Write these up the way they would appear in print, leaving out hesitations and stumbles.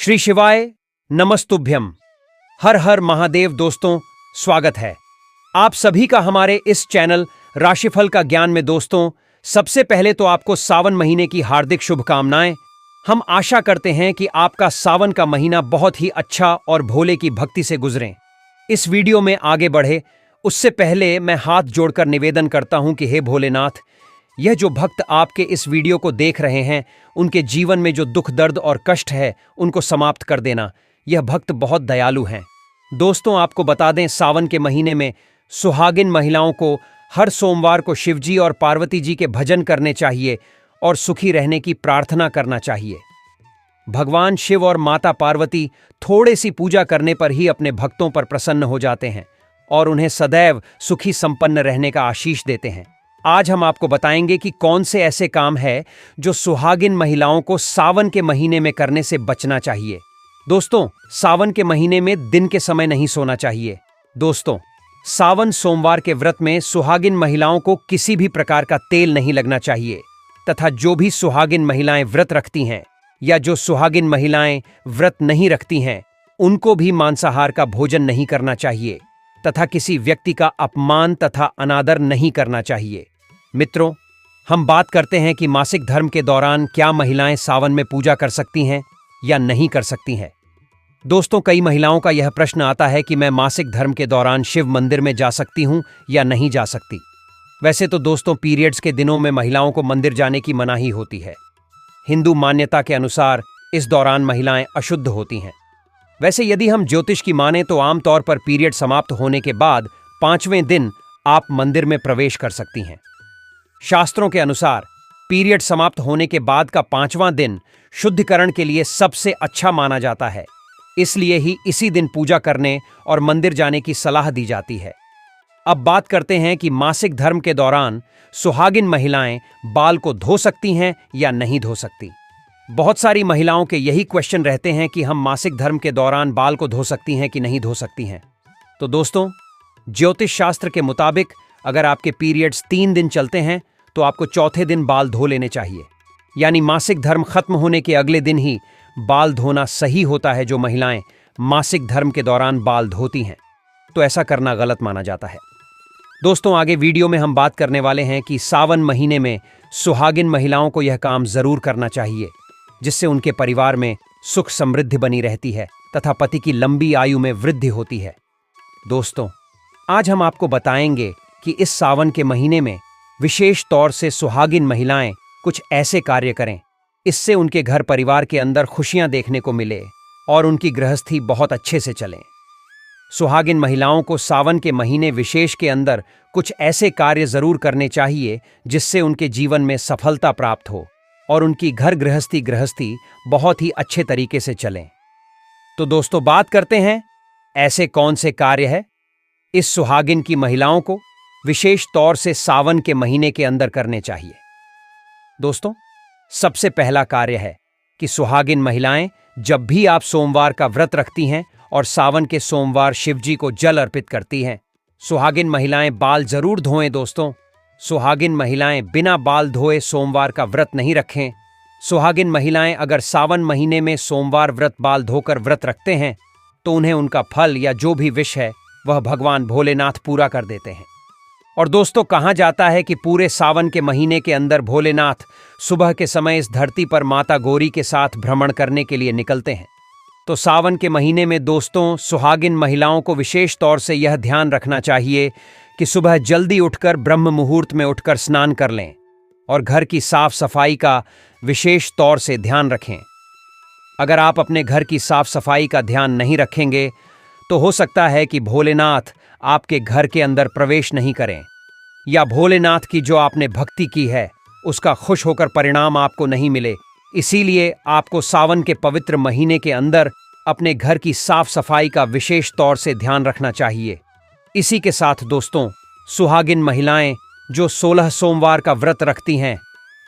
श्री शिवाय नमस्तुभ्यम। हर हर महादेव। दोस्तों, स्वागत है आप सभी का हमारे इस चैनल राशिफल का ज्ञान में। दोस्तों, सबसे पहले तो आपको सावन महीने की हार्दिक शुभकामनाएं। हम आशा करते हैं कि आपका सावन का महीना बहुत ही अच्छा और भोले की भक्ति से गुजरे। इस वीडियो में आगे बढ़े उससे पहले मैं हाथ जोड़कर निवेदन करता हूं कि हे भोलेनाथ, यह जो भक्त आपके इस वीडियो को देख रहे हैं, उनके जीवन में जो दुख दर्द और कष्ट है उनको समाप्त कर देना। यह भक्त बहुत दयालु हैं। दोस्तों, आपको बता दें, सावन के महीने में सुहागिन महिलाओं को हर सोमवार को शिवजी और पार्वती जी के भजन करने चाहिए और सुखी रहने की प्रार्थना करना चाहिए। भगवान शिव और माता पार्वती थोड़ी सी पूजा करने पर ही अपने भक्तों पर प्रसन्न हो जाते हैं और उन्हें सदैव सुखी संपन्न रहने का आशीष देते हैं। आज हम आपको बताएंगे कि कौन से ऐसे काम है जो सुहागिन महिलाओं को सावन के महीने में करने से बचना चाहिए। दोस्तों, सावन के महीने में दिन के समय नहीं सोना चाहिए। दोस्तों, सावन सोमवार के व्रत में सुहागिन महिलाओं को किसी भी प्रकार का तेल नहीं लगना चाहिए तथा जो भी सुहागिन महिलाएं व्रत रखती हैं या जो सुहागिन महिलाएं व्रत नहीं रखती हैं, उनको भी मांसाहार का भोजन नहीं करना चाहिए तथा किसी व्यक्ति का अपमान तथा अनादर नहीं करना चाहिए। मित्रों, हम बात करते हैं कि मासिक धर्म के दौरान क्या महिलाएं सावन में पूजा कर सकती हैं या नहीं कर सकती हैं। दोस्तों, कई महिलाओं का यह प्रश्न आता है कि मैं मासिक धर्म के दौरान शिव मंदिर में जा सकती हूं या नहीं जा सकती। वैसे तो दोस्तों, पीरियड्स के दिनों में महिलाओं को मंदिर जाने की मनाही होती है। हिंदू मान्यता के अनुसार इस दौरान महिलाएं अशुद्ध होती हैं। वैसे यदि हम ज्योतिष की माने तो आमतौर पर पीरियड समाप्त होने के बाद 5वें दिन आप मंदिर में प्रवेश कर सकती हैं। शास्त्रों के अनुसार पीरियड समाप्त होने के बाद का 5वां दिन शुद्धिकरण के लिए सबसे अच्छा माना जाता है, इसलिए ही इसी दिन पूजा करने और मंदिर जाने की सलाह दी जाती है। अब बात करते हैं कि मासिक धर्म के दौरान सुहागिन महिलाएं बाल को धो सकती हैं या नहीं धो सकती। बहुत सारी महिलाओं के यही क्वेश्चन रहते हैं कि हम मासिक धर्म के दौरान बाल को धो सकती हैं कि नहीं धो सकती हैं। तो दोस्तों, ज्योतिष शास्त्र के मुताबिक अगर आपके पीरियड्स 3 दिन चलते हैं तो आपको चौथे दिन बाल धो लेने चाहिए। यानी मासिक धर्म खत्म होने के अगले दिन ही बाल धोना सही होता है। जो महिलाएं मासिक धर्म के दौरान बाल धोती हैं तो ऐसा करना गलत माना जाता है। दोस्तों, आगे वीडियो में हम बात करने वाले हैं कि सावन महीने में सुहागिन महिलाओं को यह काम जरूर करना चाहिए, जिससे उनके परिवार में सुख समृद्धि बनी रहती है तथा पति की लंबी आयु में वृद्धि होती है। दोस्तों, आज हम आपको बताएंगे कि इस सावन के महीने में विशेष तौर से सुहागिन महिलाएं कुछ ऐसे कार्य करें, इससे उनके घर परिवार के अंदर खुशियां देखने को मिले और उनकी गृहस्थी बहुत अच्छे से चले। सुहागिन महिलाओं को सावन के महीने विशेष के अंदर कुछ ऐसे कार्य जरूर करने चाहिए जिससे उनके जीवन में सफलता प्राप्त हो और उनकी घर गृहस्थी बहुत ही अच्छे तरीके से चले। तो दोस्तों, बात करते हैं ऐसे कौन से कार्य है इस सुहागिन की महिलाओं को विशेष तौर से सावन के महीने के अंदर करने चाहिए। दोस्तों, सबसे पहला कार्य है कि सुहागिन महिलाएं जब भी आप सोमवार का व्रत रखती हैं और सावन के सोमवार शिवजी को जल अर्पित करती हैं, सुहागिन महिलाएं बाल जरूर धोएं। दोस्तों, सुहागिन महिलाएं बिना बाल धोए सोमवार का व्रत नहीं रखें। सुहागिन महिलाएं अगर सावन महीने में सोमवार व्रत बाल धोकर व्रत रखते हैं तो उन्हें उनका फल या जो भी विश है वह भगवान भोलेनाथ पूरा कर देते हैं। और दोस्तों, कहा जाता है कि पूरे सावन के महीने के अंदर भोलेनाथ सुबह के समय इस धरती पर माता गौरी के साथ भ्रमण करने के लिए निकलते हैं। तो सावन के महीने में दोस्तों, सुहागिन महिलाओं को विशेष तौर से यह ध्यान रखना चाहिए कि सुबह जल्दी उठकर ब्रह्म मुहूर्त में उठकर स्नान कर लें और घर की साफ सफाई का विशेष तौर से ध्यान रखें। अगर आप अपने घर की साफ सफाई का ध्यान नहीं रखेंगे तो हो सकता है कि भोलेनाथ आपके घर के अंदर प्रवेश नहीं करें या भोलेनाथ की जो आपने भक्ति की है उसका खुश होकर परिणाम आपको नहीं मिले। इसीलिए आपको सावन के पवित्र महीने के अंदर अपने घर की साफ सफाई का विशेष तौर से ध्यान रखना चाहिए। इसी के साथ दोस्तों, सुहागिन महिलाएं जो 16 सोमवार का व्रत रखती हैं,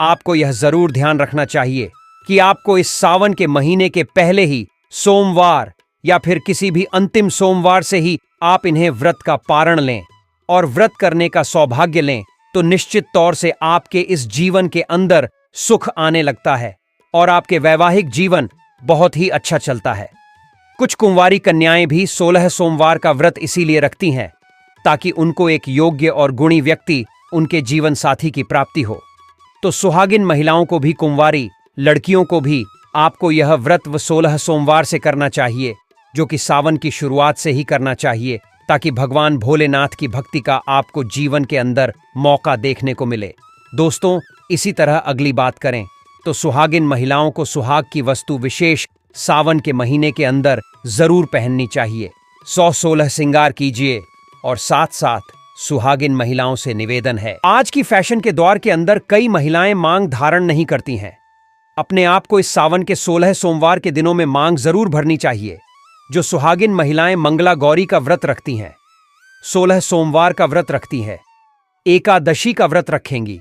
आपको यह जरूर ध्यान रखना चाहिए कि आपको इस सावन के महीने के पहले ही सोमवार या फिर किसी भी अंतिम सोमवार से ही आप इन्हें व्रत का पारण लें और व्रत करने का सौभाग्य लें तो निश्चित तौर से आपके इस जीवन के अंदर सुख आने लगता है और आपके वैवाहिक जीवन बहुत ही अच्छा चलता है। कुछ कुंवारी कन्याएं भी 16 सोमवार का व्रत इसीलिए रखती हैं ताकि उनको एक योग्य और गुणी व्यक्ति उनके जीवन साथी की प्राप्ति हो। तो सुहागिन महिलाओं को भी, कुंवारी लड़कियों को भी आपको यह व्रत 16 सोमवार से करना चाहिए, जो कि सावन की शुरुआत से ही करना चाहिए, ताकि भगवान भोलेनाथ की भक्ति का आपको जीवन के अंदर मौका देखने को मिले। दोस्तों, इसी तरह अगली बात करें तो सुहागिन महिलाओं को सुहाग की वस्तु विशेष सावन के महीने के अंदर जरूर पहननी चाहिए। 116 श्रृंगार कीजिए। और साथ साथ सुहागिन महिलाओं से निवेदन है, आज की फैशन के दौर के अंदर कई महिलाएं मांग धारण नहीं करती हैं। अपने आप को इस सावन के 16 सोमवार के दिनों में मांग जरूर भरनी चाहिए। जो सुहागिन महिलाएं मंगला गौरी का व्रत रखती हैं, 16 सोमवार का व्रत रखती हैं, एकादशी का व्रत रखेंगी,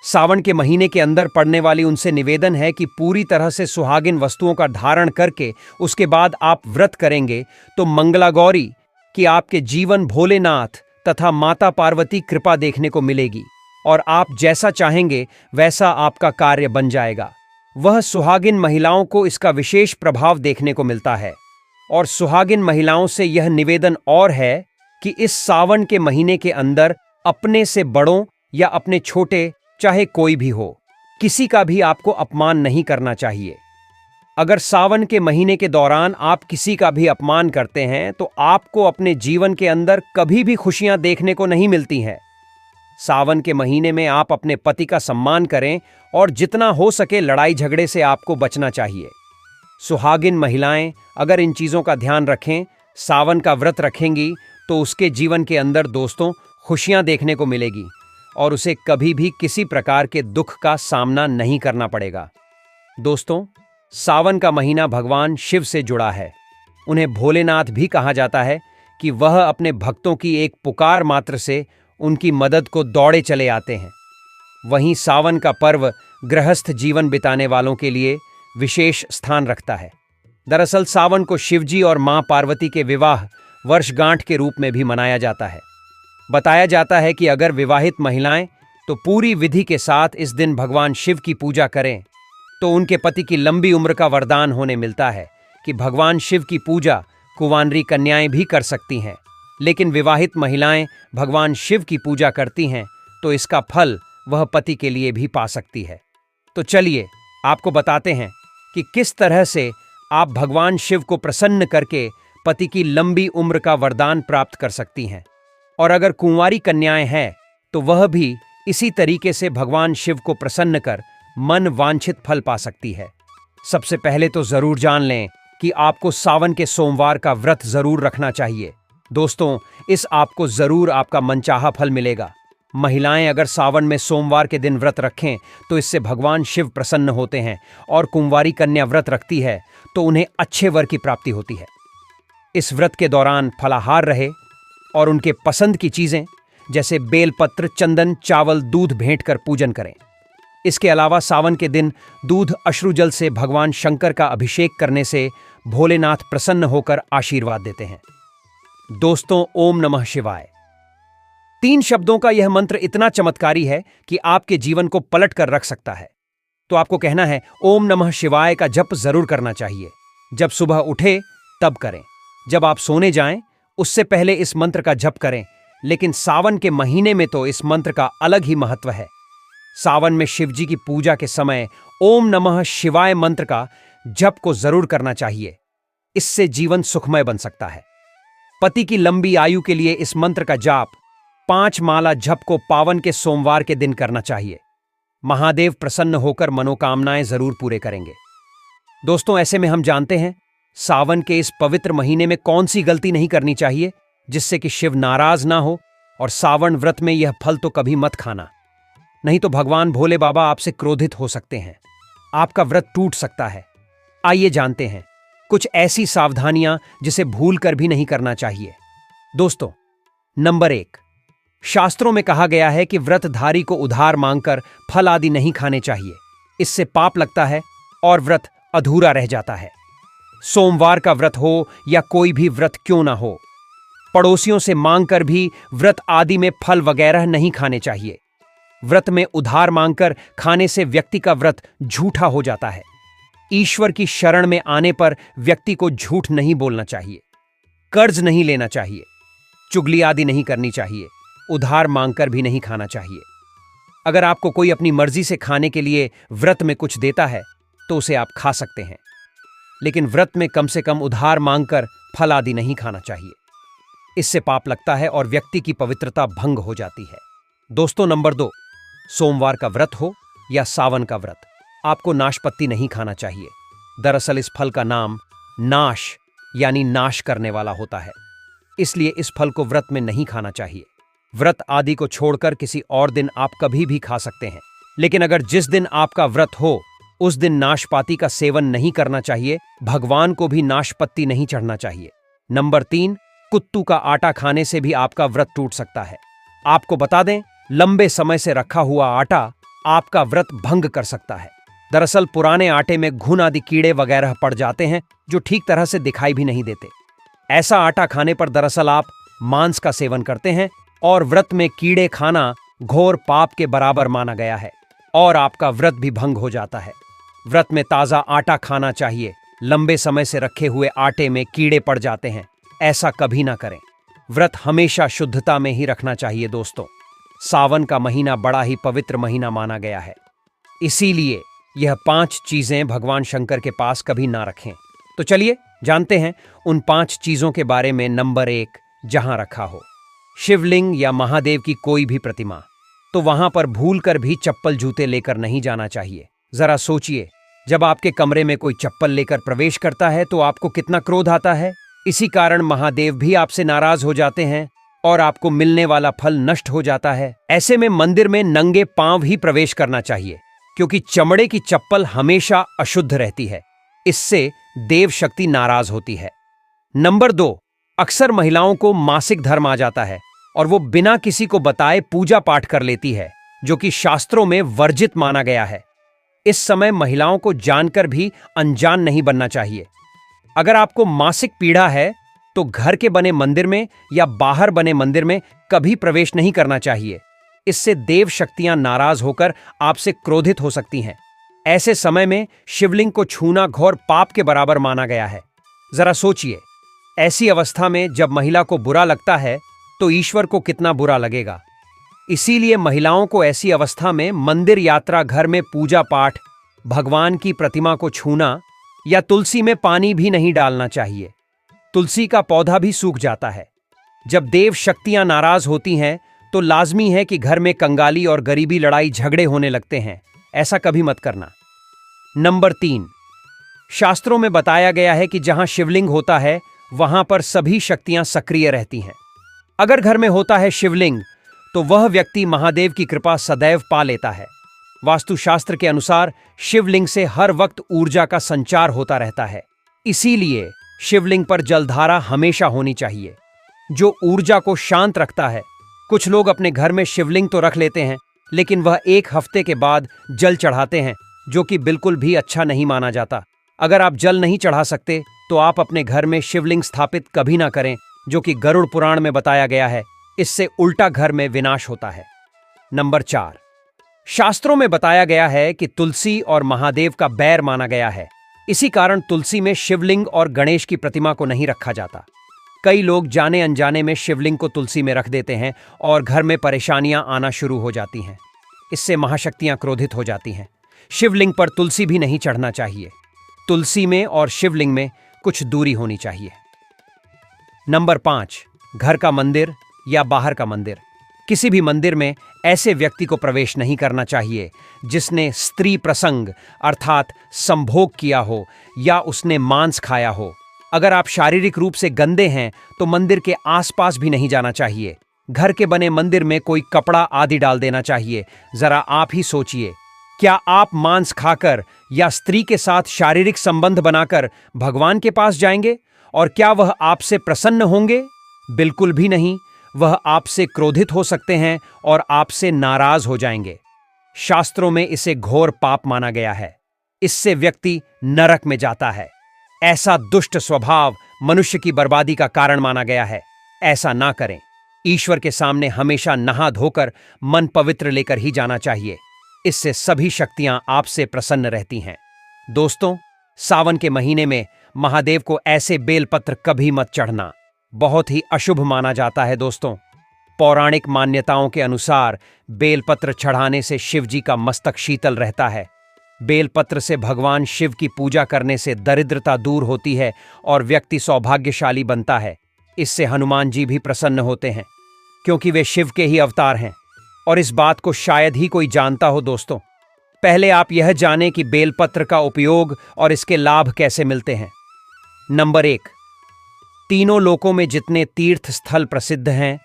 सावन के महीने के अंदर पड़ने वाली, उनसे निवेदन है कि पूरी तरह से सुहागिन वस्तुओं का धारण करके उसके बाद आप व्रत करेंगे तो मंगला गौरी कि आपके जीवन भोलेनाथ तथा माता पार्वती कृपा देखने को मिलेगी और आप जैसा चाहेंगे वैसा आपका कार्य बन जाएगा। वह सुहागिन महिलाओं को इसका विशेष प्रभाव देखने को मिलता है। और सुहागिन महिलाओं से यह निवेदन और है कि इस सावन के महीने के अंदर अपने से बड़ों या अपने छोटे, चाहे कोई भी हो, किसी का भी आपको अपमान नहीं करना चाहिए। अगर सावन के महीने के दौरान आप किसी का भी अपमान करते हैं तो आपको अपने जीवन के अंदर कभी भी खुशियां देखने को नहीं मिलती हैं। सावन के महीने में आप अपने पति का सम्मान करें और जितना हो सके लड़ाई झगड़े से आपको बचना चाहिए। सुहागिन महिलाएं अगर इन चीजों का ध्यान रखें, सावन का व्रत रखेंगी, तो उसके जीवन के अंदर दोस्तों खुशियां देखने को मिलेगी और उसे कभी भी किसी प्रकार के दुख का सामना नहीं करना पड़ेगा। दोस्तों, सावन का महीना भगवान शिव से जुड़ा है। उन्हें भोलेनाथ भी कहा जाता है कि वह अपने भक्तों की एक पुकार मात्र से उनकी मदद को दौड़े चले आते हैं। वहीं सावन का पर्व गृहस्थ जीवन बिताने वालों के लिए विशेष स्थान रखता है। दरअसल सावन को शिवजी और मां पार्वती के विवाह वर्षगांठ के रूप में भी मनाया जाता है। बताया जाता है कि अगर विवाहित महिलाएं तो पूरी विधि के साथ इस दिन भगवान शिव की पूजा करें तो उनके पति की लंबी उम्र का वरदान होने मिलता है। कि भगवान शिव की पूजा कुंवारी कन्याएं भी कर सकती हैं, लेकिन विवाहित महिलाएं भगवान शिव की पूजा करती हैं तो इसका फल वह पति के लिए भी पा सकती है। तो चलिए आपको बताते हैं कि किस तरह से आप भगवान शिव को प्रसन्न करके पति की लंबी उम्र का वरदान प्राप्त कर सकती हैं। और अगर कुंवारी कन्याएं हैं तो वह भी इसी तरीके से भगवान शिव को प्रसन्न कर मन वांछित फल पा सकती है। सबसे पहले तो जरूर जान लें कि आपको सावन के सोमवार का व्रत जरूर रखना चाहिए। दोस्तों, इस आपको जरूर आपका मनचाहा फल मिलेगा। महिलाएं अगर सावन में सोमवार के दिन व्रत रखें तो इससे भगवान शिव प्रसन्न होते हैं और कुंवारी कन्या व्रत रखती है तो उन्हें अच्छे वर की प्राप्ति होती है। इस व्रत के दौरान फलाहार रहे और उनके पसंद की चीजें जैसे बेलपत्र, चंदन, चावल, दूध भेंट कर पूजन करें। इसके अलावा सावन के दिन दूध अश्रुजल से भगवान शंकर का अभिषेक करने से भोलेनाथ प्रसन्न होकर आशीर्वाद देते हैं। दोस्तों, ओम नमः शिवाय 3 शब्दों का यह मंत्र इतना चमत्कारी है कि आपके जीवन को पलट कर रख सकता है। तो आपको कहना है ओम नमः शिवाय का जप जरूर करना चाहिए। जब सुबह उठे तब करें, जब आप सोने जाएं उससे पहले इस मंत्र का जप करें। लेकिन सावन के महीने में तो इस मंत्र का अलग ही महत्व है। सावन में शिवजी की पूजा के समय ओम नमः शिवाय मंत्र का जप को जरूर करना चाहिए। इससे जीवन सुखमय बन सकता है। पति की लंबी आयु के लिए इस मंत्र का जाप 5 माला जप को पावन के सोमवार के दिन करना चाहिए। महादेव प्रसन्न होकर मनोकामनाएं जरूर पूरे करेंगे। दोस्तों, ऐसे में हम जानते हैं सावन के इस पवित्र महीने में कौन सी गलती नहीं करनी चाहिए जिससे कि शिव नाराज ना हो। और सावन व्रत में यह फल तो कभी मत खाना, नहीं तो भगवान भोले बाबा आपसे क्रोधित हो सकते हैं, आपका व्रत टूट सकता है। आइए जानते हैं कुछ ऐसी सावधानियां जिसे भूल कर भी नहीं करना चाहिए। दोस्तों, नंबर 1, शास्त्रों में कहा गया है कि व्रतधारी को उधार मांगकर फल आदि नहीं खाने चाहिए। इससे पाप लगता है और व्रत अधूरा रह जाता है। सोमवार का व्रत हो या कोई भी व्रत क्यों ना हो, पड़ोसियों से मांगकर भी व्रत आदि में फल वगैरह नहीं खाने चाहिए। व्रत में उधार मांगकर खाने से व्यक्ति का व्रत झूठा हो जाता है। ईश्वर की शरण में आने पर व्यक्ति को झूठ नहीं बोलना चाहिए, कर्ज नहीं लेना चाहिए, चुगली आदि नहीं करनी चाहिए, उधार मांगकर भी नहीं खाना चाहिए। अगर आपको कोई अपनी मर्जी से खाने के लिए व्रत में कुछ देता है तो उसे आप खा सकते हैं, लेकिन व्रत में कम से कम उधार मांगकर फल आदि नहीं खाना चाहिए। इससे पाप लगता है और व्यक्ति की पवित्रता भंग हो जाती है। दोस्तों, नंबर 2, सोमवार का व्रत हो या सावन का व्रत, आपको नाशपत्ती नहीं खाना चाहिए। दरअसल इस फल का नाम नाश यानी नाश करने वाला होता है, इसलिए इस फल को व्रत में नहीं खाना चाहिए। व्रत आदि को छोड़कर किसी और दिन आप कभी भी खा सकते हैं, लेकिन अगर जिस दिन आपका व्रत हो उस दिन नाशपाती का सेवन नहीं करना चाहिए। भगवान को भी नाशपत्ती नहीं चढ़ना चाहिए। नंबर 3, कुत्तू का आटा खाने से भी आपका व्रत टूट सकता है। आपको बता दें, लंबे समय से रखा हुआ आटा आपका व्रत भंग कर सकता है। दरअसल पुराने आटे में घुन आदि कीड़े वगैरह पड़ जाते हैं जो ठीक तरह से दिखाई भी नहीं देते। ऐसा आटा खाने पर दरअसल आप मांस का सेवन करते हैं और व्रत में कीड़े खाना घोर पाप के बराबर माना गया है और आपका व्रत भी भंग हो जाता है। व्रत में ताजा आटा खाना चाहिए। लंबे समय से रखे हुए आटे में कीड़े पड़ जाते हैं, ऐसा कभी ना करें। व्रत हमेशा शुद्धता में ही रखना चाहिए। दोस्तों, सावन का महीना बड़ा ही पवित्र महीना माना गया है, इसीलिए यह 5 चीजें भगवान शंकर के पास कभी ना रखें। तो चलिए जानते हैं उन 5 चीजों के बारे में। नंबर 1, जहां रखा हो शिवलिंग या महादेव की कोई भी प्रतिमा, तो वहां पर भूलकर भी चप्पल जूते लेकर नहीं जाना चाहिए। जरा सोचिए, जब आपके कमरे में कोई चप्पल लेकर प्रवेश करता है तो आपको कितना क्रोध आता है। इसी कारण महादेव भी आपसे नाराज हो जाते हैं और आपको मिलने वाला फल नष्ट हो जाता है। ऐसे में मंदिर में नंगे पांव ही प्रवेश करना चाहिए, क्योंकि चमड़े की चप्पल हमेशा अशुद्ध रहती है। इससे देव शक्ति नाराज होती है। नंबर 2, अक्सर महिलाओं को मासिक धर्म आ जाता है और वो बिना किसी को बताए पूजा पाठ कर लेती है, जो कि शास्त्रों में वर्जित माना गया है। इस समय महिलाओं को जानकर भी अनजान नहीं बनना चाहिए। अगर आपको मासिक पीड़ा है तो घर के बने मंदिर में या बाहर बने मंदिर में कभी प्रवेश नहीं करना चाहिए। इससे देव शक्तियां नाराज होकर आपसे क्रोधित हो सकती हैं। ऐसे समय में शिवलिंग को छूना घोर पाप के बराबर माना गया है। जरा सोचिए, ऐसी अवस्था में जब महिला को बुरा लगता है तो ईश्वर को कितना बुरा लगेगा। इसीलिए महिलाओं को ऐसी अवस्था में मंदिर यात्रा, घर में पूजा पाठ, भगवान की प्रतिमा को छूना या तुलसी में पानी भी नहीं डालना चाहिए। तुलसी का पौधा भी सूख जाता है। जब देव शक्तियां नाराज होती हैं तो लाजमी है कि घर में कंगाली और गरीबी, लड़ाई झगड़े होने लगते हैं। ऐसा कभी मत करना। नंबर 3, शास्त्रों में बताया गया है कि जहां शिवलिंग होता है वहां पर सभी शक्तियां सक्रिय रहती हैं। अगर घर में होता है शिवलिंग तो वह व्यक्ति महादेव की कृपा सदैव पा लेता है। वास्तुशास्त्र के अनुसार शिवलिंग से हर वक्त ऊर्जा का संचार होता रहता है। इसीलिए शिवलिंग पर जलधारा हमेशा होनी चाहिए, जो ऊर्जा को शांत रखता है। कुछ लोग अपने घर में शिवलिंग तो रख लेते हैं, लेकिन वह 1 हफ्ते के बाद जल चढ़ाते हैं, जो कि बिल्कुल भी अच्छा नहीं माना जाता। अगर आप जल नहीं चढ़ा सकते तो आप अपने घर में शिवलिंग स्थापित कभी ना करें, जो कि गरुड़ पुराण में बताया गया है। इससे उल्टा घर में विनाश होता है। नंबर 4, शास्त्रों में बताया गया है कि तुलसी और महादेव का बैर माना गया है। इसी कारण तुलसी में शिवलिंग और गणेश की प्रतिमा को नहीं रखा जाता। कई लोग जाने अनजाने में शिवलिंग को तुलसी में रख देते हैं और घर में परेशानियां आना शुरू हो जाती हैं। इससे महाशक्तियां क्रोधित हो जाती हैं। शिवलिंग पर तुलसी भी नहीं चढ़ना चाहिए। तुलसी में और शिवलिंग में कुछ दूरी होनी चाहिए। नंबर 5, घर का मंदिर या बाहर का मंदिर। किसी भी मंदिर में ऐसे व्यक्ति को प्रवेश नहीं करना चाहिए जिसने स्त्री प्रसंग अर्थात संभोग किया हो या उसने मांस खाया हो। अगर आप शारीरिक रूप से गंदे हैं तो मंदिर के आसपास भी नहीं जाना चाहिए। घर के बने मंदिर में कोई कपड़ा आदि डाल देना चाहिए। जरा आप ही सोचिए, क्या आप मांस खाकर या स्त्री के साथ शारीरिक संबंध बनाकर भगवान के पास जाएंगे? और क्या वह आपसे प्रसन्न होंगे? बिल्कुल भी नहीं। वह आपसे क्रोधित हो सकते हैं और आपसे नाराज हो जाएंगे। शास्त्रों में इसे घोर पाप माना गया है। इससे व्यक्ति नरक में जाता है। ऐसा दुष्ट स्वभाव मनुष्य की बर्बादी का कारण माना गया है। ऐसा ना करें। ईश्वर के सामने हमेशा नहा धोकर मन पवित्र लेकर ही जाना चाहिए। इससे सभी शक्तियां आपसे प्रसन्न रहती हैं। दोस्तों, सावन के महीने में महादेव को ऐसे बेलपत्र कभी मत चढ़ना, बहुत ही अशुभ माना जाता है दोस्तों। पौराणिक मान्यताओं के अनुसार बेलपत्र चढ़ाने से शिवजी का मस्तक शीतल रहता है। बेलपत्र से भगवान शिव की पूजा करने से दरिद्रता दूर होती है और व्यक्ति सौभाग्यशाली बनता है। इससे हनुमान जी भी प्रसन्न होते हैं, क्योंकि वे शिव के ही अवतार हैं और इस बात को शायद ही कोई जानता हो दोस्तों। पहले आप यह जानें कि बेलपत्र का उपयोग और इसके लाभ कैसे मिलते हैं। नंबर 1, तीनों लोकों में जितने तीर्थ स्थल प्रसिद्ध हैं,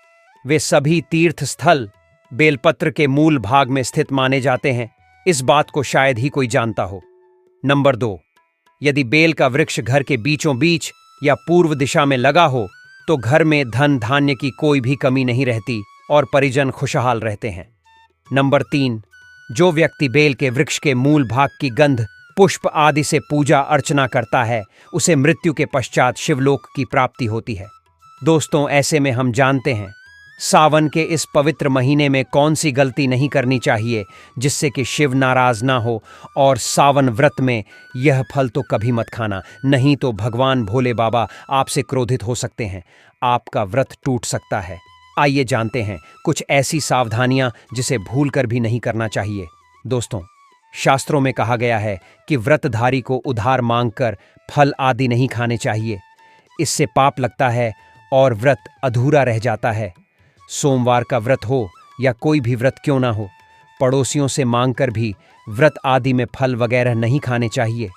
वे सभी तीर्थ स्थल बेलपत्र के मूल भाग में स्थित माने जाते हैं। इस बात को शायद ही कोई जानता हो। नंबर 2, यदि बेल का वृक्ष घर के बीचों बीच या पूर्व दिशा में लगा हो तो घर में धन धान्य की कोई भी कमी नहीं रहती और परिजन खुशहाल रहते हैं। नंबर 3, जो व्यक्ति बेल के वृक्ष के मूल भाग की गंध, पुष्प आदि से पूजा अर्चना करता है, उसे मृत्यु के पश्चात शिवलोक की प्राप्ति होती है। दोस्तों, ऐसे में हम जानते हैं सावन के इस पवित्र महीने में कौन सी गलती नहीं करनी चाहिए जिससे कि शिव नाराज ना हो। और सावन व्रत में यह फल तो कभी मत खाना, नहीं तो भगवान भोले बाबा आपसे क्रोधित हो सकते हैं, आपका व्रत टूट सकता है। आइए जानते हैं कुछ ऐसी सावधानियां जिसे भूलकर भी नहीं करना चाहिए। दोस्तों, शास्त्रों में कहा गया है कि व्रतधारी को उधार मांगकर फल आदि नहीं खाने चाहिए, इससे पाप लगता है और व्रत अधूरा रह जाता है। सोमवार का व्रत हो या कोई भी व्रत क्यों ना हो, पड़ोसियों से मांगकर भी व्रत आदि में फल वगैरह नहीं खाने चाहिए।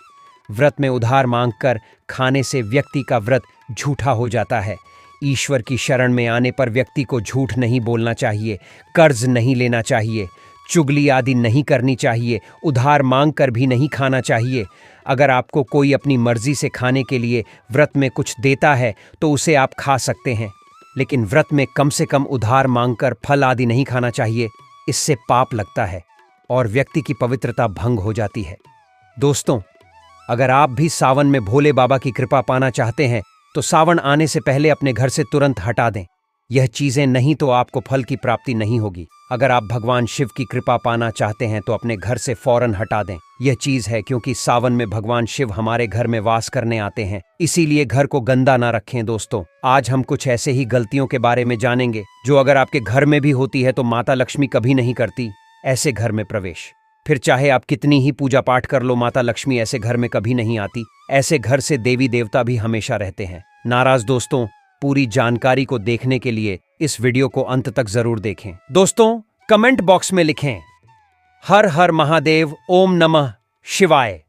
व्रत में उधार मांगकर खाने से व्यक्ति का व्रत झूठा हो जाता है। ईश्वर की शरण में आने पर व्यक्ति को झूठ नहीं बोलना चाहिए, कर्ज नहीं लेना चाहिए, चुगली आदि नहीं करनी चाहिए, उधार मांगकर भी नहीं खाना चाहिए। अगर आपको कोई अपनी मर्जी से खाने के लिए व्रत में कुछ देता है तो उसे आप खा सकते हैं, लेकिन व्रत में कम से कम उधार मांगकर फल आदि नहीं खाना चाहिए। इससे पाप लगता है और व्यक्ति की पवित्रता भंग हो जाती है। दोस्तों, अगर आप भी सावन में भोले बाबा की कृपा पाना चाहते हैं तो सावन आने से पहले अपने घर से तुरंत हटा दें यह चीजें, नहीं तो आपको फल की प्राप्ति नहीं होगी। अगर आप भगवान शिव की कृपा पाना चाहते हैं तो अपने घर से फौरन हटा दें यह चीज है, क्योंकि सावन में भगवान शिव हमारे घर में वास करने आते हैं, इसीलिए घर को गंदा ना रखें। दोस्तों, आज हम कुछ ऐसे ही गलतियों के बारे में जानेंगे जो अगर आपके घर में भी होती है तो माता लक्ष्मी कभी नहीं करती ऐसे घर में प्रवेश। फिर चाहे आप कितनी ही पूजा पाठ कर लो, माता लक्ष्मी ऐसे घर में कभी नहीं आती। ऐसे घर से देवी देवता भी हमेशा रहते हैं नाराज। दोस्तों, पूरी जानकारी को देखने के लिए इस वीडियो को अंत तक जरूर देखें। दोस्तों, कमेंट बॉक्स में लिखें हर हर महादेव, ओम नमः शिवाय।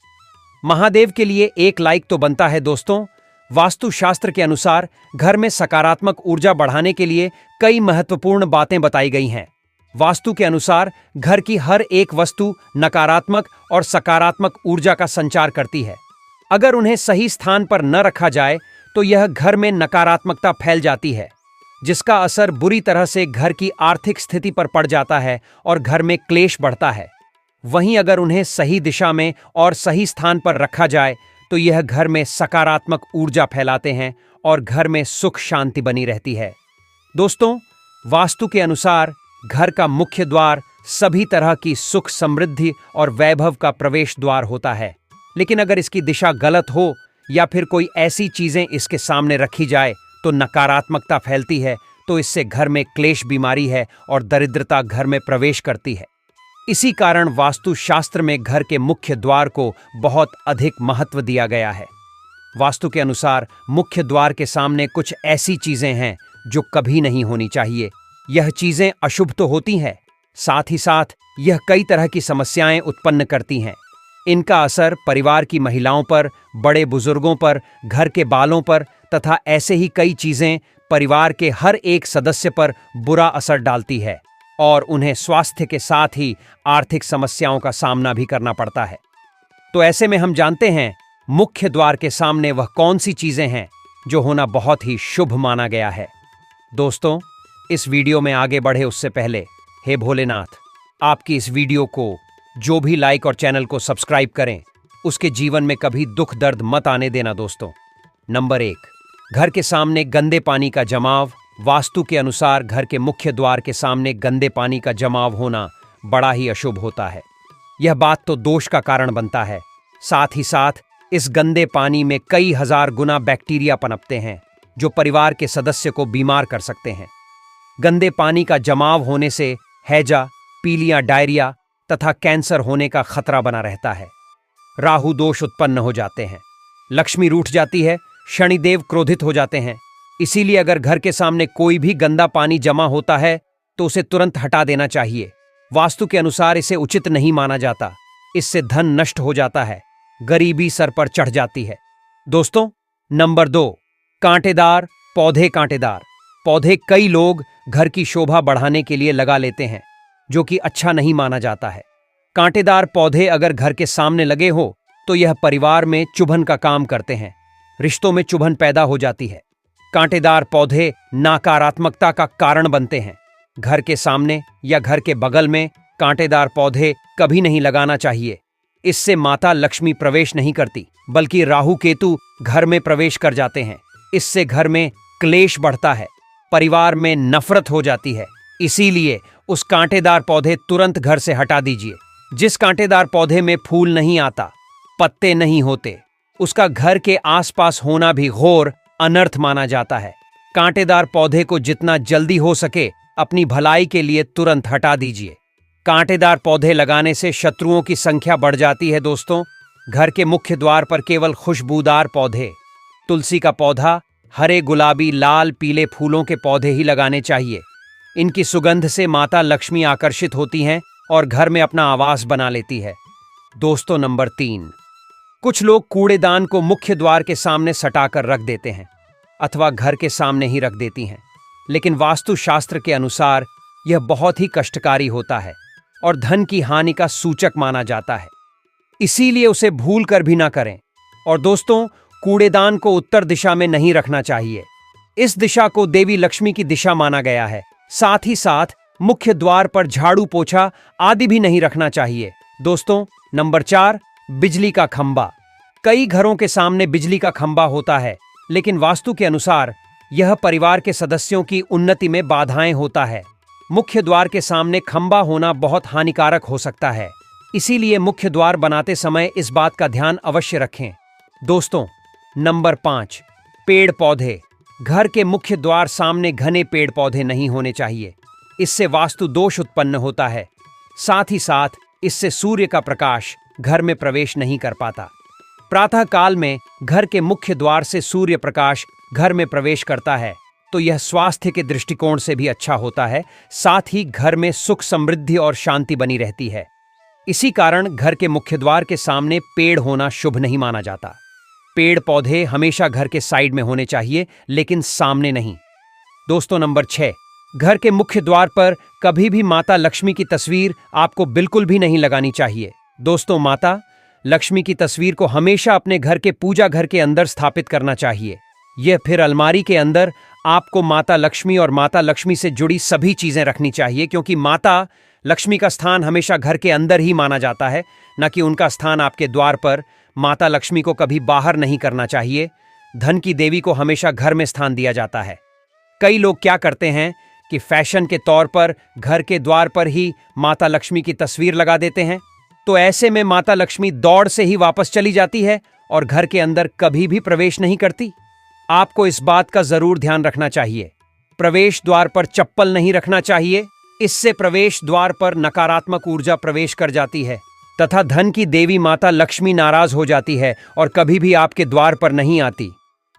महादेव के लिए एक लाइक तो बनता है। दोस्तों, वास्तुशास्त्र के अनुसार घर में सकारात्मक ऊर्जा बढ़ाने के लिए कई महत्वपूर्ण बातें बताई गई हैं। वास्तु के अनुसार घर की हर एक वस्तु नकारात्मक और सकारात्मक ऊर्जा का संचार करती है। अगर उन्हें सही स्थान पर न रखा जाए तो यह घर में नकारात्मकता फैल जाती है, जिसका असर बुरी तरह से घर की आर्थिक स्थिति पर पड़ जाता है और घर में क्लेश बढ़ता है। वहीं अगर उन्हें सही दिशा में और सही स्थान पर रखा जाए तो यह घर में सकारात्मक ऊर्जा फैलाते हैं और घर में सुख शांति बनी रहती है। दोस्तों, वास्तु के अनुसार घर का मुख्य द्वार सभी तरह की सुख, समृद्धि और वैभव का प्रवेश द्वार होता है, लेकिन अगर इसकी दिशा गलत हो या फिर कोई ऐसी चीजें इसके सामने रखी जाए तो नकारात्मकता फैलती है, तो इससे घर में क्लेश, बीमारी है और दरिद्रता घर में प्रवेश करती है। इसी कारण वास्तुशास्त्र में घर के मुख्य द्वार को बहुत अधिक महत्व दिया गया है। वास्तु के अनुसार मुख्य द्वार के सामने कुछ ऐसी चीजें हैं जो कभी नहीं होनी चाहिए। यह चीजें अशुभ तो होती हैं, साथ ही साथ यह कई तरह की समस्याएं उत्पन्न करती हैं। इनका असर परिवार की महिलाओं पर, बड़े बुजुर्गों पर, घर के बालों पर तथा ऐसे ही कई चीजें परिवार के हर एक सदस्य पर बुरा असर डालती है और उन्हें स्वास्थ्य के साथ ही आर्थिक समस्याओं का सामना भी करना पड़ता है। तो ऐसे में हम जानते हैं मुख्य द्वार के सामने वह कौन सी चीजें हैं जो होना बहुत ही शुभ माना गया है। दोस्तों, इस वीडियो में आगे बढ़े उससे पहले, हे भोलेनाथ, आपकी इस वीडियो को जो भी लाइक और चैनल को सब्सक्राइब करें उसके जीवन में कभी दुख दर्द मत आने देना। दोस्तों, नंबर 1, घर के सामने गंदे पानी का जमाव। वास्तु के अनुसार घर के मुख्य द्वार के सामने गंदे पानी का जमाव होना बड़ा ही अशुभ होता है। यह बात तो दोष का कारण बनता है, साथ ही साथ इस गंदे पानी में कई हजार गुना बैक्टीरिया पनपते हैं जो परिवार के सदस्य को बीमार कर सकते हैं। गंदे पानी का जमाव होने से हैजा, पीलिया, डायरिया तथा कैंसर होने का खतरा बना रहता है। राहु दोष उत्पन्न हो जाते हैं, लक्ष्मी रूठ जाती है, शनिदेव क्रोधित हो जाते हैं। इसीलिए अगर घर के सामने कोई भी गंदा पानी जमा होता है तो उसे तुरंत हटा देना चाहिए। वास्तु के अनुसार इसे उचित नहीं माना जाता। इससे धन नष्ट हो जाता है, गरीबी सर पर चढ़ जाती है। दोस्तों, नंबर 2, कांटेदार पौधे। कांटेदार पौधे कई लोग घर की शोभा बढ़ाने के लिए लगा लेते हैं, जो कि अच्छा नहीं माना जाता है। कांटेदार पौधे अगर घर के सामने लगे हो तो यह परिवार में चुभन का काम करते हैं, रिश्तों में चुभन पैदा हो जाती है। कांटेदार पौधे नकारात्मकता का कारण बनते हैं। घर के सामने या घर के बगल में कांटेदार पौधे कभी नहीं लगाना चाहिए। इससे माता लक्ष्मी प्रवेश नहीं करती, बल्कि राहु केतु घर में प्रवेश कर जाते हैं। इससे घर में क्लेश बढ़ता है, परिवार में नफरत हो जाती है। इसीलिए उस कांटेदार पौधे तुरंत घर से हटा दीजिए। जिस कांटेदार पौधे में फूल नहीं आता, पत्ते नहीं होते, उसका घर के आसपास होना भी घोर अनर्थ माना जाता है। कांटेदार पौधे को जितना जल्दी हो सके अपनी भलाई के लिए तुरंत हटा दीजिए। कांटेदार पौधे लगाने से शत्रुओं की संख्या बढ़ जाती है। दोस्तों, घर के मुख्य द्वार पर केवल खुशबूदार पौधे, तुलसी का पौधा, हरे, गुलाबी, लाल, पीले फूलों के पौधे ही लगाने चाहिए। इनकी सुगंध से माता लक्ष्मी आकर्षित होती हैं और घर में अपना आवास बना लेती है। दोस्तों, नंबर 3, कुछ लोग कूड़ेदान को मुख्य द्वार के सामने सटाकर रख देते हैं अथवा घर के सामने ही रख देती हैं। लेकिन वास्तुशास्त्र के अनुसार यह बहुत ही कष्टकारी होता है और धन की हानि का सूचक माना जाता है। इसीलिए उसे भूल कर भी ना करें। और दोस्तों, कूड़ेदान को उत्तर दिशा में नहीं रखना चाहिए। इस दिशा को देवी लक्ष्मी की दिशा माना गया है। साथ ही साथ मुख्य द्वार पर झाड़ू, पोछा आदि भी नहीं रखना चाहिए। दोस्तों, नंबर 4, बिजली का खंबा। कई घरों के सामने बिजली का खंबा होता है, लेकिन वास्तु के अनुसार यह परिवार के सदस्यों की उन्नति में बाधाएं होता है। मुख्य द्वार के सामने खंबा होना बहुत हानिकारक हो सकता है। इसीलिए मुख्य द्वार बनाते समय इस बात का ध्यान अवश्य रखें। दोस्तों, नंबर 5, पेड़ पौधे। घर के मुख्य द्वार सामने घने पेड़ पौधे नहीं होने चाहिए। इससे वास्तु दोष उत्पन्न होता है। साथ ही साथ इससे सूर्य का प्रकाश घर में प्रवेश नहीं कर पाता। प्रातः काल में घर के मुख्य द्वार से सूर्य प्रकाश घर में प्रवेश करता है तो यह स्वास्थ्य के दृष्टिकोण से भी अच्छा होता है। साथ ही घर में सुख, समृद्धि और शांति बनी रहती है। इसी कारण घर के मुख्य द्वार के सामने पेड़ होना शुभ नहीं माना जाता। पेड़ पौधे हमेशा घर के साइड में होने चाहिए, लेकिन सामने नहीं। दोस्तों, नंबर 6, घर के मुख्य द्वार पर कभी भी माता लक्ष्मी की तस्वीर आपको बिल्कुल भी नहीं लगानी चाहिए। दोस्तों, माता लक्ष्मी की तस्वीर को हमेशा अपने घर के पूजा घर के अंदर स्थापित करना चाहिए। यह फिर अलमारी के अंदर आपको माता लक्ष्मी और माता लक्ष्मी से जुड़ी सभी चीजें रखनी चाहिए, क्योंकि माता लक्ष्मी का स्थान हमेशा घर के अंदर ही माना जाता है, न कि उनका स्थान आपके द्वार पर। माता लक्ष्मी को कभी बाहर नहीं करना चाहिए। धन की देवी को हमेशा घर में स्थान दिया जाता है। कई लोग क्या करते हैं कि फैशन के तौर पर घर के द्वार पर ही माता लक्ष्मी की तस्वीर लगा देते हैं, तो ऐसे में माता लक्ष्मी दौड़ से ही वापस चली जाती है और घर के अंदर कभी भी प्रवेश नहीं करती। आपको इस बात का जरूर ध्यान रखना चाहिए। प्रवेश द्वार पर चप्पल नहीं रखना चाहिए। इससे प्रवेश द्वार पर नकारात्मक ऊर्जा प्रवेश कर जाती है तथा धन की देवी माता लक्ष्मी नाराज हो जाती है और कभी भी आपके द्वार पर नहीं आती।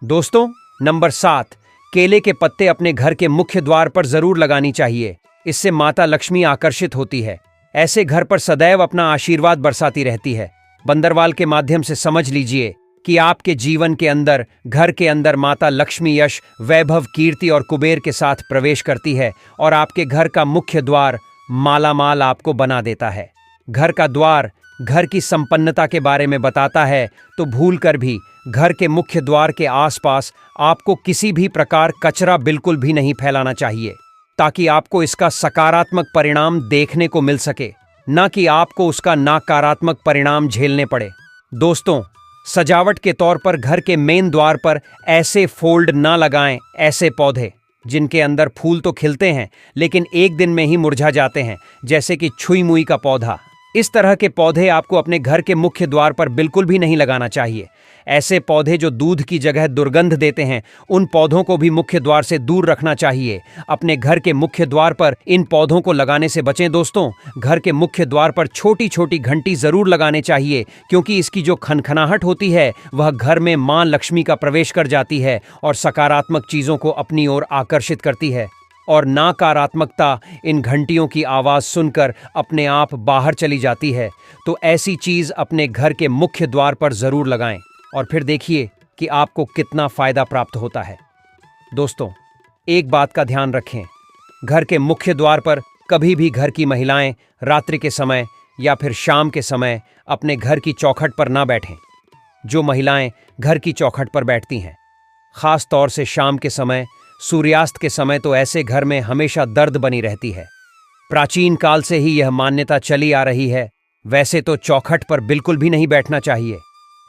दोस्तों, नंबर 7, केले के पत्ते अपने घर के मुख्य द्वार पर जरूर लगानी चाहिए। इससे माता लक्ष्मी आकर्षित होती है। ऐसे घर पर सदैव अपना आशीर्वाद बरसाती रहती है। बंदरवाल के माध्यम से समझ लीजिए कि आपके जीवन के अंदर, घर के अंदर माता लक्ष्मी यश, वैभव, कीर्ति और कुबेर के साथ प्रवेश करती है और आपके घर का मुख्य द्वार मालामाल आपको बना देता है। घर का द्वार घर की संपन्नता के बारे में बताता है, तो भूलकर भी घर के मुख्य द्वार के आसपास आपको किसी भी प्रकार कचरा बिल्कुल भी नहीं फैलाना चाहिए, ताकि आपको इसका सकारात्मक परिणाम देखने को मिल सके, न कि आपको उसका नकारात्मक परिणाम झेलने पड़े। दोस्तों, सजावट के तौर पर घर के मेन द्वार पर ऐसे फोल्ड ना लगाएं, ऐसे पौधे जिनके अंदर फूल तो खिलते हैं लेकिन एक दिन में ही मुरझा जाते हैं, जैसे कि छुई मुई का पौधा। इस तरह के पौधे आपको अपने घर के मुख्य द्वार पर बिल्कुल भी नहीं लगाना चाहिए। ऐसे पौधे जो दूध की जगह दुर्गंध देते हैं, उन पौधों को भी मुख्य द्वार से दूर रखना चाहिए। अपने घर के मुख्य द्वार पर इन पौधों को लगाने से बचें दोस्तों। घर के मुख्य द्वार पर छोटी छोटी घंटी जरूर लगाने चाहिए, क्योंकि इसकी जो खनखनाहट होती है वह घर में मां लक्ष्मी का प्रवेश कर जाती है और सकारात्मक चीजों को अपनी ओर आकर्षित करती है। और नकारात्मकता इन घंटियों की आवाज सुनकर अपने आप बाहर चली जाती है। तो ऐसी चीज अपने घर के मुख्य द्वार पर जरूर लगाएं और फिर देखिए कि आपको कितना फायदा प्राप्त होता है। दोस्तों, एक बात का ध्यान रखें, घर के मुख्य द्वार पर कभी भी घर की महिलाएं रात्रि के समय या फिर शाम के समय अपने घर की चौखट पर ना बैठें। जो महिलाएं घर की चौखट पर बैठती हैं, खास तौर से शाम के समय, सूर्यास्त के समय, तो ऐसे घर में हमेशा दर्द बनी रहती है। प्राचीन काल से ही यह मान्यता चली आ रही है। वैसे तो चौखट पर बिल्कुल भी नहीं बैठना चाहिए।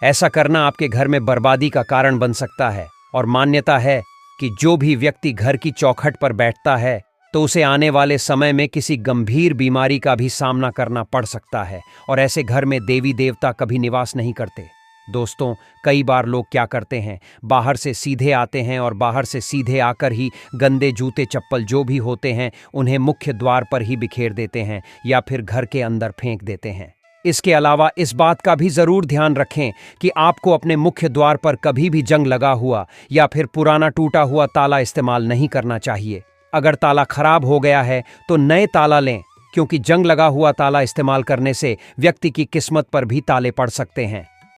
ऐसा करना आपके घर में बर्बादी का कारण बन सकता है। और मान्यता है कि जो भी व्यक्ति घर की चौखट पर बैठता है तो उसे आने वाले समय में किसी गंभीर बीमारी का भी सामना करना पड़ सकता है। और ऐसे घर में देवी देवता कभी निवास नहीं करते। दोस्तों, कई बार लोग क्या करते हैं, बाहर से सीधे आते हैं और बाहर से सीधे आकर ही गंदे जूते चप्पल जो भी होते हैं उन्हें मुख्य द्वार पर ही बिखेर देते हैं या फिर घर के अंदर फेंक देते हैं। इसके अलावा इस बात का भी जरूर ध्यान रखें कि आपको अपने मुख्य द्वार पर कभी भी जंग लगा हुआ या फिर पुराना टूटा हुआ ताला इस्तेमाल नहीं करना चाहिए। अगर ताला खराब हो गया है तो नए ताला लें, क्योंकि जंग लगा हुआ ताला इस्तेमाल करने से व्यक्ति की किस्मत पर भी ताले पड़ सकते हैं।